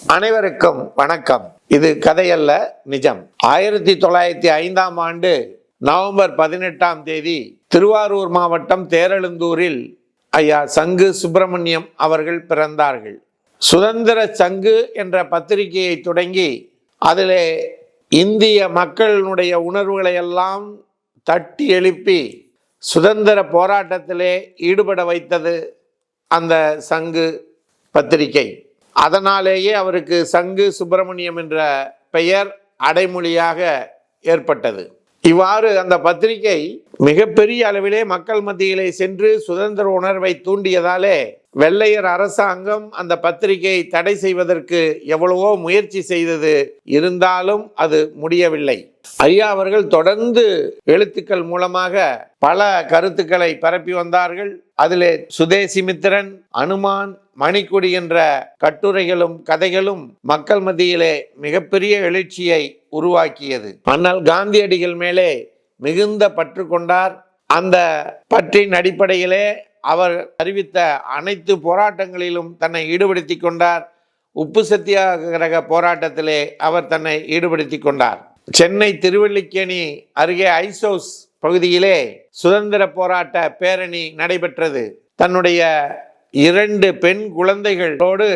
அனைவருக்கும் வணக்கம். இது கதையல்ல, நிஜம். 1905 நவம்பர் 18 திருவாரூர் மாவட்டம் தேரெழுந்தூரில் ஐயா சங்கு சுப்பிரமணியம் அவர்கள் பிறந்தார்கள். சுதந்திர சங்கு என்ற பத்திரிகையை தொடங்கி அதிலே இந்திய மக்களினுடைய உணர்வுகளை எல்லாம் தட்டி எழுப்பி சுதந்திர போராட்டத்திலே ஈடுபட வைத்தது அந்த சங்கு பத்திரிகை. அதனாலேயே அவருக்கு சங்கு சுப்பிரமணியம் என்ற பெயர் அடைமொழியாக ஏற்பட்டது. இவ்வாறு அந்த பத்திரிகை மிகப்பெரிய அளவிலே மக்கள் மத்தியிலே சென்று சுதந்திர உணர்வை தூண்டியதாலே வெள்ளையர் அரசாங்கம் அந்த பத்திரிகையை தடை செய்வதற்கு எவ்வளவோ முயற்சி செய்தது. இருந்தாலும் அது முடியவில்லை. ஐயா அவர்கள் தொடர்ந்து எழுத்துக்கள் மூலமாக பல கருத்துக்களை பரப்பி வந்தார்கள். அதிலே சுதேசிமித்திரன், அனுமான், மணிக்கொடி என்ற கட்டுரைகளும் கதைகளும் மக்கள் மத்தியிலே மிகப்பெரிய எழுச்சியை உருவாக்கியது. ஆனால் காந்தியடிகள் மேலே மிகுந்த பற்று கொண்டார். அந்த பற்றின் அடிப்படையிலே அவர் அறிவித்த அனைத்து போராட்டங்களிலும் தன்னை ஈடுபடுத்தி கொண்டார். உப்பு சத்தியாகிரக போராட்டத்திலே அவர் தன்னை ஈடுபடுத்தி கொண்டார். சென்னை திருவல்லிக்கேணி அருகே ஐசோஸ் பகுதியிலே சுதந்திர போராட்ட பேரணி நடைபெற்றது. தன்னுடைய 2 பெண் குழந்தைகளோடு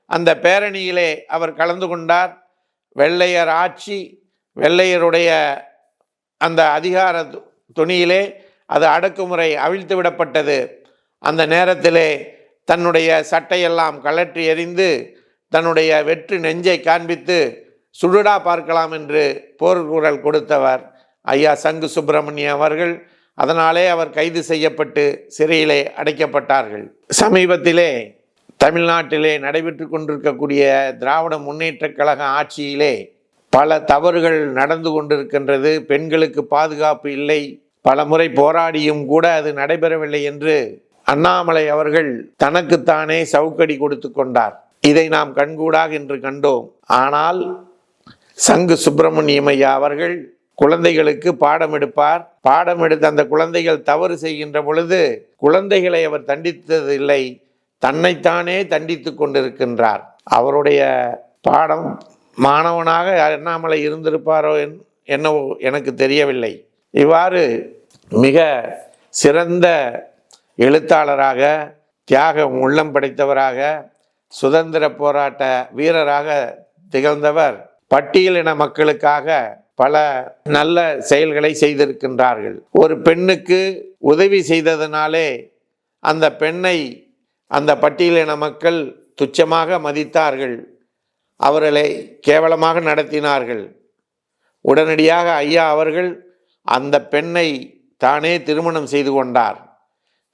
அந்த பேரணியிலே அவர் கலந்து கொண்டார். வெள்ளையர் ஆட்சி, வெள்ளையருடைய அந்த அதிகார துணியிலே அது அடக்குமுறை அவிழ்த்து விடப்பட்டது. அந்த நேரத்திலே தன்னுடைய சட்டையெல்லாம் கழற்றி எறிந்து தன்னுடைய வெற்று நெஞ்சை காண்பித்து சுடுடா பார்க்கலாம் என்று போர்க்குரல் கொடுத்தவர் ஐயா சங்கு சுப்பிரமணியம் அவர்கள். அதனாலே அவர் கைது செய்யப்பட்டு சிறையிலே அடைக்கப்பட்டார்கள். சமீபத்திலே தமிழ்நாட்டிலே நடைபெற்று கொண்டிருக்கக்கூடிய திராவிட முன்னேற்ற கழக ஆட்சியிலே பல தவறுகள் நடந்து கொண்டிருக்கின்றது. பெண்களுக்கு பாதுகாப்பு இல்லை. பல முறை போராடியும் கூட அது நடைபெறவில்லை என்று அண்ணாமலை அவர்கள் தனக்குத்தானே சவுக்கடி கொடுத்து கொண்டார். இதை நாம் கண்கூடாக இன்று கண்டோம். ஆனால் சங்கு சுப்பிரமணியம் ஐயா அவர்கள் குழந்தைகளுக்கு பாடம் எடுப்பார். பாடம் எடுத்து அந்த குழந்தைகள் தவறு செய்கின்ற பொழுது குழந்தைகளை அவர் தண்டித்ததில்லை, தன்னைத்தானே தண்டித்து கொண்டிருக்கின்றார். அவருடைய பாடம் மாணவனாக அண்ணாமலை இருந்திருப்பாரோ என்னவோ எனக்கு தெரியவில்லை. இவ்வாறு மிக சிறந்த எழுத்தாளராக, தியாக உள்ளம் படைத்தவராக, சுதந்திர போராட்ட வீரராக திகழ்ந்தவர். பட்டியலின மக்களுக்காக பல நல்ல செயல்களை செய்திருக்கின்றார்கள். ஒரு பெண்ணுக்கு உதவி செய்ததனாலே அந்த பெண்ணை அந்த பட்டியலின மக்கள் துச்சமாக மதித்தார்கள், அவர்களை கேவலமாக நடத்தினார்கள். உடனடியாக ஐயா அவர்கள் அந்த பெண்ணை தானே திருமணம் செய்து கொண்டார்.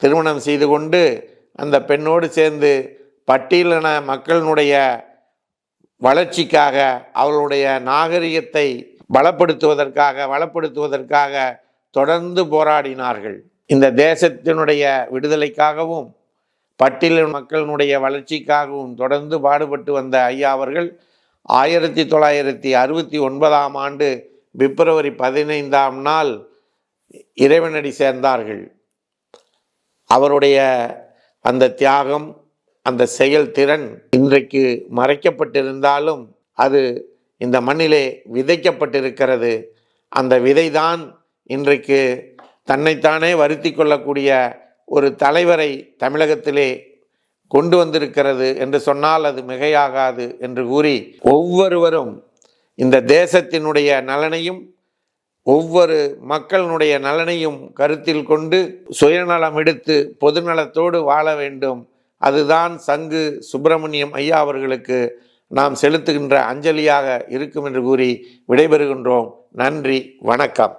திருமணம் செய்து கொண்டு அந்த பெண்ணோடு சேர்ந்து பட்டியலின மக்களினுடைய வளர்ச்சிக்காக, அவர்களுடைய நாகரிகத்தை வளப்படுத்துவதற்காக தொடர்ந்து போராடினார்கள். இந்த தேசத்தினுடைய விடுதலைக்காகவும் பட்டியலின மக்களினுடைய வளர்ச்சிக்காகவும் தொடர்ந்து பாடுபட்டு வந்த ஐயா அவர்கள் 1969 பிப்ரவரி 15 இறைவனடி சேர்ந்தார்கள். அவருடைய அந்த தியாகம், அந்த செயல்திறன் இன்றைக்கு மறைக்கப்பட்டிருந்தாலும் அது இந்த மண்ணிலே விதைக்கப்பட்டிருக்கிறது. அந்த விதைதான் இன்றைக்கு தன்னைத்தானே வருத்தி கொள்ளக்கூடிய ஒரு தலைவரை தமிழகத்திலே கொண்டு வந்திருக்கிறது என்று சொன்னால் அது மிகையாகாது என்று கூறி, ஒவ்வொருவரும் இந்த தேசத்தினுடைய நலனையும் ஒவ்வொரு மக்களினுடைய நலனையும் கருத்தில் கொண்டு சுயநலம் எடுத்து பொதுநலத்தோடு வாழ வேண்டும். அதுதான் சங்கு சுப்பிரமணியம் ஐயா அவர்களுக்கு நாம் செலுத்துகின்ற அஞ்சலியாக இருக்கும் என்று கூறி விடைபெறுகின்றோம். நன்றி, வணக்கம்.